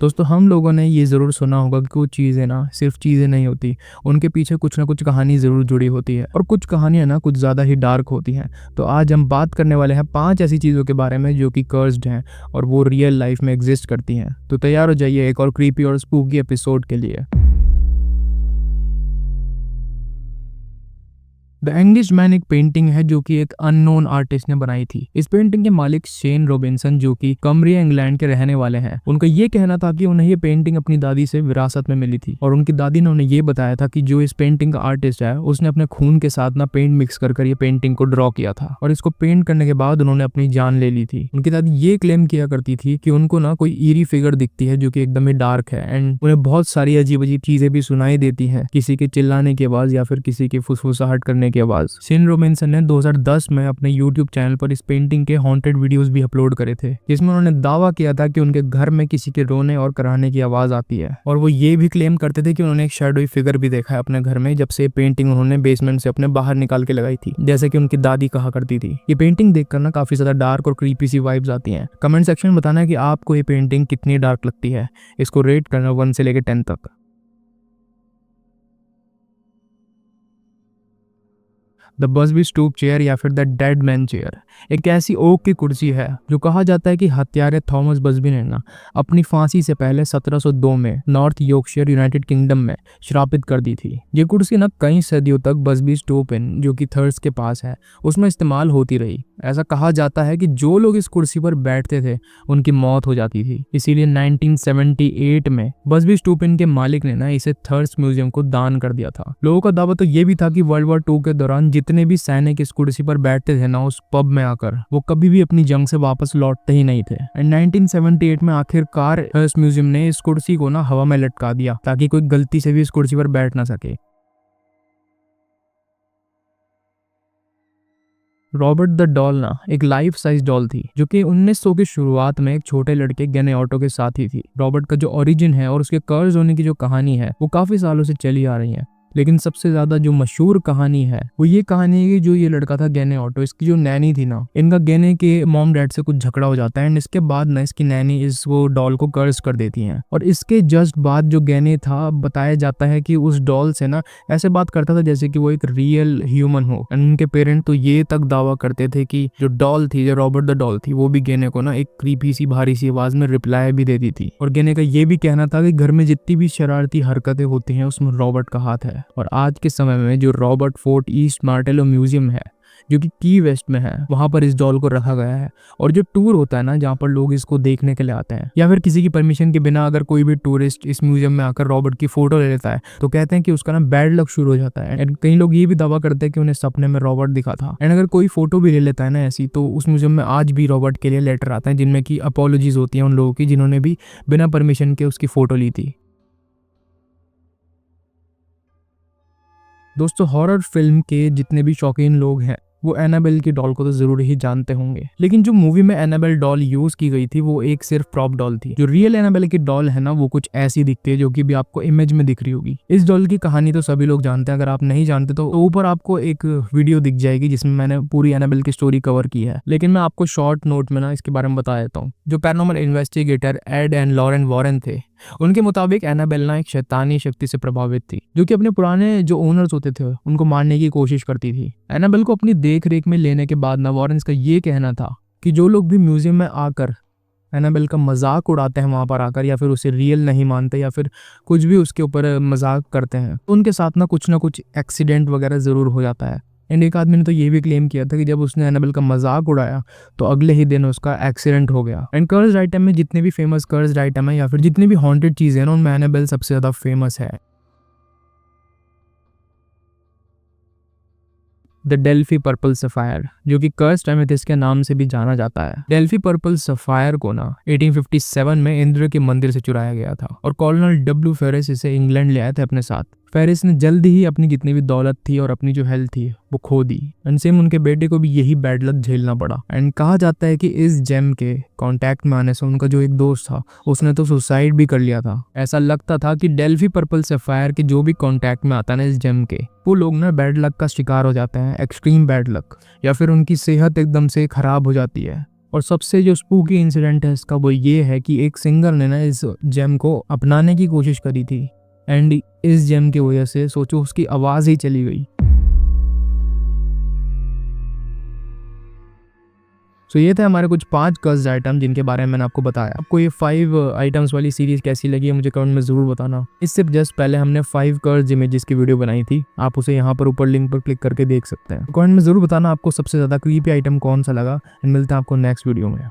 दोस्तों हम लोगों ने ये ज़रूर सुना होगा कि कुछ चीज़ें ना सिर्फ चीज़ें नहीं होती, उनके पीछे कुछ ना कुछ कहानी ज़रूर जुड़ी होती है और कुछ कहानियाँ ना कुछ ज़्यादा ही डार्क होती हैं। तो आज हम बात करने वाले हैं 5 ऐसी चीज़ों के बारे में जो कि कर्स्ड हैं और वो रियल लाइफ में एग्जिस्ट करती हैं। तो तैयार हो जाइए एक और क्रीपी और स्पूकी एपिसोड के लिए। द एंग्लिश मैन एक पेंटिंग है जो कि एक अननोन आर्टिस्ट ने बनाई थी। इस पेंटिंग के मालिक शेन रॉबिन्सन जो कि कमरिया इंग्लैंड के रहने वाले हैं। उनका ये कहना था कि उन्हें ये पेंटिंग अपनी दादी से विरासत में मिली थी और उनकी दादी ने उन्हें ये बताया था कि जो इस पेंटिंग का आर्टिस्ट है उसने अपने खून के साथ ना पेंट मिक्स कर ये पेंटिंग को ड्रॉ किया था और इसको पेंट करने के बाद उन्होंने अपनी जान ले ली थी। उनकी दादी ये क्लेम किया करती थी कि उनको ना कोई ईरी फिगर दिखती है जो कि एकदम ही डार्क है एंड उन्हें बहुत सारी अजीब अजीब चीजें भी सुनाई देती हैं, किसी के चिल्लाने की आवाज या फिर किसी की फुसफुसाहट करने की आवाज। शेन रॉबिन्सन ने 2010 में अपने YouTube चैनल पर इस पेंटिंग के हॉन्टेड वीडियोस भी अपलोड करे थे, जिसमें उन्होंने दावा किया था कि उनके घर में किसी के रोने और कराहने की आवाज आती है और वो ये भी क्लेम करते थे कि उन्होंने एक शैडोई फिगर भी देखा है अपने घर में जब से पेंटिंग उन्होंने बेसमेंट से अपने बाहर निकाल के लगाई थी, जैसे कि उनकी दादी कहा करती थी। ये पेंटिंग देखकर ना काफी ज्यादा डार्क और क्रीपी सी वाइब्स आती हैं। कमेंट सेक्शन में बताना कि आपको ये पेंटिंग कितनी डार्क लगती है। इसको रेट करना 1 से लेकर 10 तक। द बस्बी स्टूप चेयर या फिर द डेड मैन चेयर एक ऐसी ओक की कुर्सी है जो कहा जाता है कि हत्यारे थॉमस बस्बी ने ना अपनी फांसी से पहले 1702 में नॉर्थ यॉर्कशायर यूनाइटेड किंगडम में श्रापित कर दी थी। ये कुर्सी ना कई सदियों तक बस्बी स्टूप इन जो कि थर्स के पास है उसमें इस्तेमाल होती रही। ऐसा कहा जाता है कि जो लोग इस कुर्सी पर बैठते थे उनकी मौत हो जाती थी, इसीलिए 1978 में बस्बी स्टूप इन के मालिक ने ना इसे थर्स म्यूजियम को दान कर दिया था। लोगों का दावा तो ये भी था कि वर्ल्ड वॉर 2 के दौरान जितने भी सैनिक इस कुर्सी पर बैठते थे ना उस पब में आकर, वो कभी भी अपनी जंग से वापस लौटते ही नहीं थे। एंड 1978 में आखिरकार थर्स म्यूजियम ने इस कुर्सी को ना हवा में लटका दिया ताकि कोई गलती से भी इस कुर्सी पर बैठ ना सके। रॉबर्ट द डॉल ना एक लाइफ साइज डॉल थी जो कि 1900 की शुरुआत में एक छोटे लड़के गेने ऑटो के साथ ही थी। रॉबर्ट का जो ओरिजिन है और उसके कर्ज होने की जो कहानी है वो काफी सालों से चली आ रही है, लेकिन सबसे ज्यादा जो मशहूर कहानी है वो ये कहानी है कि जो ये लड़का था गेने ऑटो, इसकी जो नैनी थी ना, इनका गेने के मॉम डैड से कुछ झगड़ा हो जाता है एंड इसके बाद ना इसकी नैनी इसको डॉल को कर्ज कर देती है और इसके जस्ट बाद जो गेने था बताया जाता है कि उस डॉल से ना ऐसे बात करता था जैसे कि वो एक रियल ह्यूमन हो। एंड उनके पेरेंट तो ये तक दावा करते थे कि जो डॉल थी, जो रॉबर्ट द डॉल थी, वो भी गेने को ना एक क्रीपी सी भारी सी आवाज में रिप्लाई भी देती थी। और गेने का ये भी कहना था कि घर में जितनी भी शरारती हरकतें होती हैं उसमें रॉबर्ट का हाथ है। और आज के समय में जो Robert fort east Martello museum है जो कि की वेस्ट में है, वहां पर इस डॉल को रखा गया है। और जो टूर होता है ना जहाँ पर लोग इसको देखने के लिए आते हैं या फिर किसी की परमिशन के बिना अगर कोई भी टूरिस्ट इस म्यूजियम में आकर रॉबर्ट की फोटो ले लेता है तो कहते हैं कि उसका ना बैड लक शुरू हो जाता है। एंड कई लोग ये भी दावा करते हैं कि उन्हें सपने में रॉबर्ट दिखा था। एंड अगर कोई फोटो भी ले लेता है ना ऐसी, तो उस म्यूजियम में आज भी रॉबर्ट के लिए लेटर आते हैं जिनमें की अपॉलॉजीज होती है उन लोगों की जिन्होंने भी बिना परमिशन के उसकी फोटो ली थी। दोस्तों हॉरर फिल्म के जितने भी शौकीन लोग हैं वो एनाबेल की डॉल को तो जरूर ही जानते होंगे, लेकिन जो मूवी में एनाबेल डॉल यूज की गई थी वो एक सिर्फ प्रॉप डॉल थी। जो रियल एनाबेल की डॉल है ना वो कुछ ऐसी दिखती है जो कि भी आपको इमेज में दिख रही होगी। इस डॉल की कहानी तो सभी लोग जानते हैं, अगर आप नहीं जानते तो ऊपर आपको एक वीडियो दिख जाएगी जिसमें मैंने पूरी एनाबेल की स्टोरी कवर की है, लेकिन मैं आपको शॉर्ट नोट में ना इसके बारे में बता देता हूँ। जो paranormal investigator Ed and Lorraine Warren थे उनके मुताबिक एनाबेल ना एक शैतानी शक्ति से प्रभावित थी जो कि अपने पुराने जो ओनर्स होते थे उनको मारने की कोशिश करती थी। एनाबेल को अपनी देख रेख में लेने के बाद ना वॉरेंस का ये कहना था कि जो लोग भी म्यूजियम में आकर एनाबेल का मजाक उड़ाते हैं वहां पर आकर या फिर उसे रियल नहीं मानते या फिर कुछ भी उसके ऊपर मजाक करते हैं तो उनके साथ ना कुछ एक्सीडेंट वगैरह जरूर हो जाता है। एंड एक आदमी ने तो ये भी क्लेम किया था कि जब उसने एनाबेल का मजाक उड़ाया तो अगले ही दिन उसका एक्सीडेंट हो गया। एंड कर्स्ड आइटम में जितने भी फेमस कर्स्ड आइटम है या फिर जितनी भी हॉन्टेड चीजें हैं ना उनमें एनाबेल सबसे ज्यादा फेमस है। द डेल्फी पर्पल सफायर जो कि कर्स्ड एमेथिस्ट के नाम से भी जाना जाता है। डेल्फी पर्पल सफायर को ना 1857 में इंद्र के मंदिर से चुराया गया था और कॉलोनल डब्ल्यू फेरिस इसे इंग्लैंड ले आए थे अपने साथ। फेरिस ने जल्दी ही अपनी जितनी भी दौलत थी और अपनी जो हेल्थ थी वो खो दी। एंड सेम उनके बेटे को भी यही बैड लक झेलना पड़ा। एंड कहा जाता है कि इस जेम के कांटेक्ट में आने से उनका जो एक दोस्त था उसने तो सुसाइड भी कर लिया था। ऐसा लगता था कि डेल्फी पर्पल सफायर के जो भी कांटेक्ट में आता है ना इस जेम के, वो लोग ना बैड लक का शिकार हो जाते हैं, एक्सट्रीम बैड लक, या फिर उनकी सेहत एकदम से खराब हो जाती है। और सबसे जो स्पूकी इंसिडेंट है इसका वो ये है कि एक सिंगर ने ना इस जेम को अपनाने की कोशिश करी थी एंड इस जेम की वजह से सोचो उसकी आवाज़ ही चली गई। सो ये थे हमारे कुछ 5 कर्स्ड आइटम जिनके बारे में मैंने आपको बताया। आपको ये 5 आइटम्स वाली सीरीज कैसी लगी है मुझे कमेंट में ज़रूर बताना। इससे जस्ट पहले हमने 5 कर्स्ड इमेजेस की वीडियो बनाई थी, आप उसे यहाँ पर ऊपर लिंक पर क्लिक करके देख सकते हैं। कमेंट में ज़रूर बताना आपको सबसे ज़्यादा क्रीपी आइटम कौन सा लगा एंड मिलते हैं आपको नेक्स्ट वीडियो में।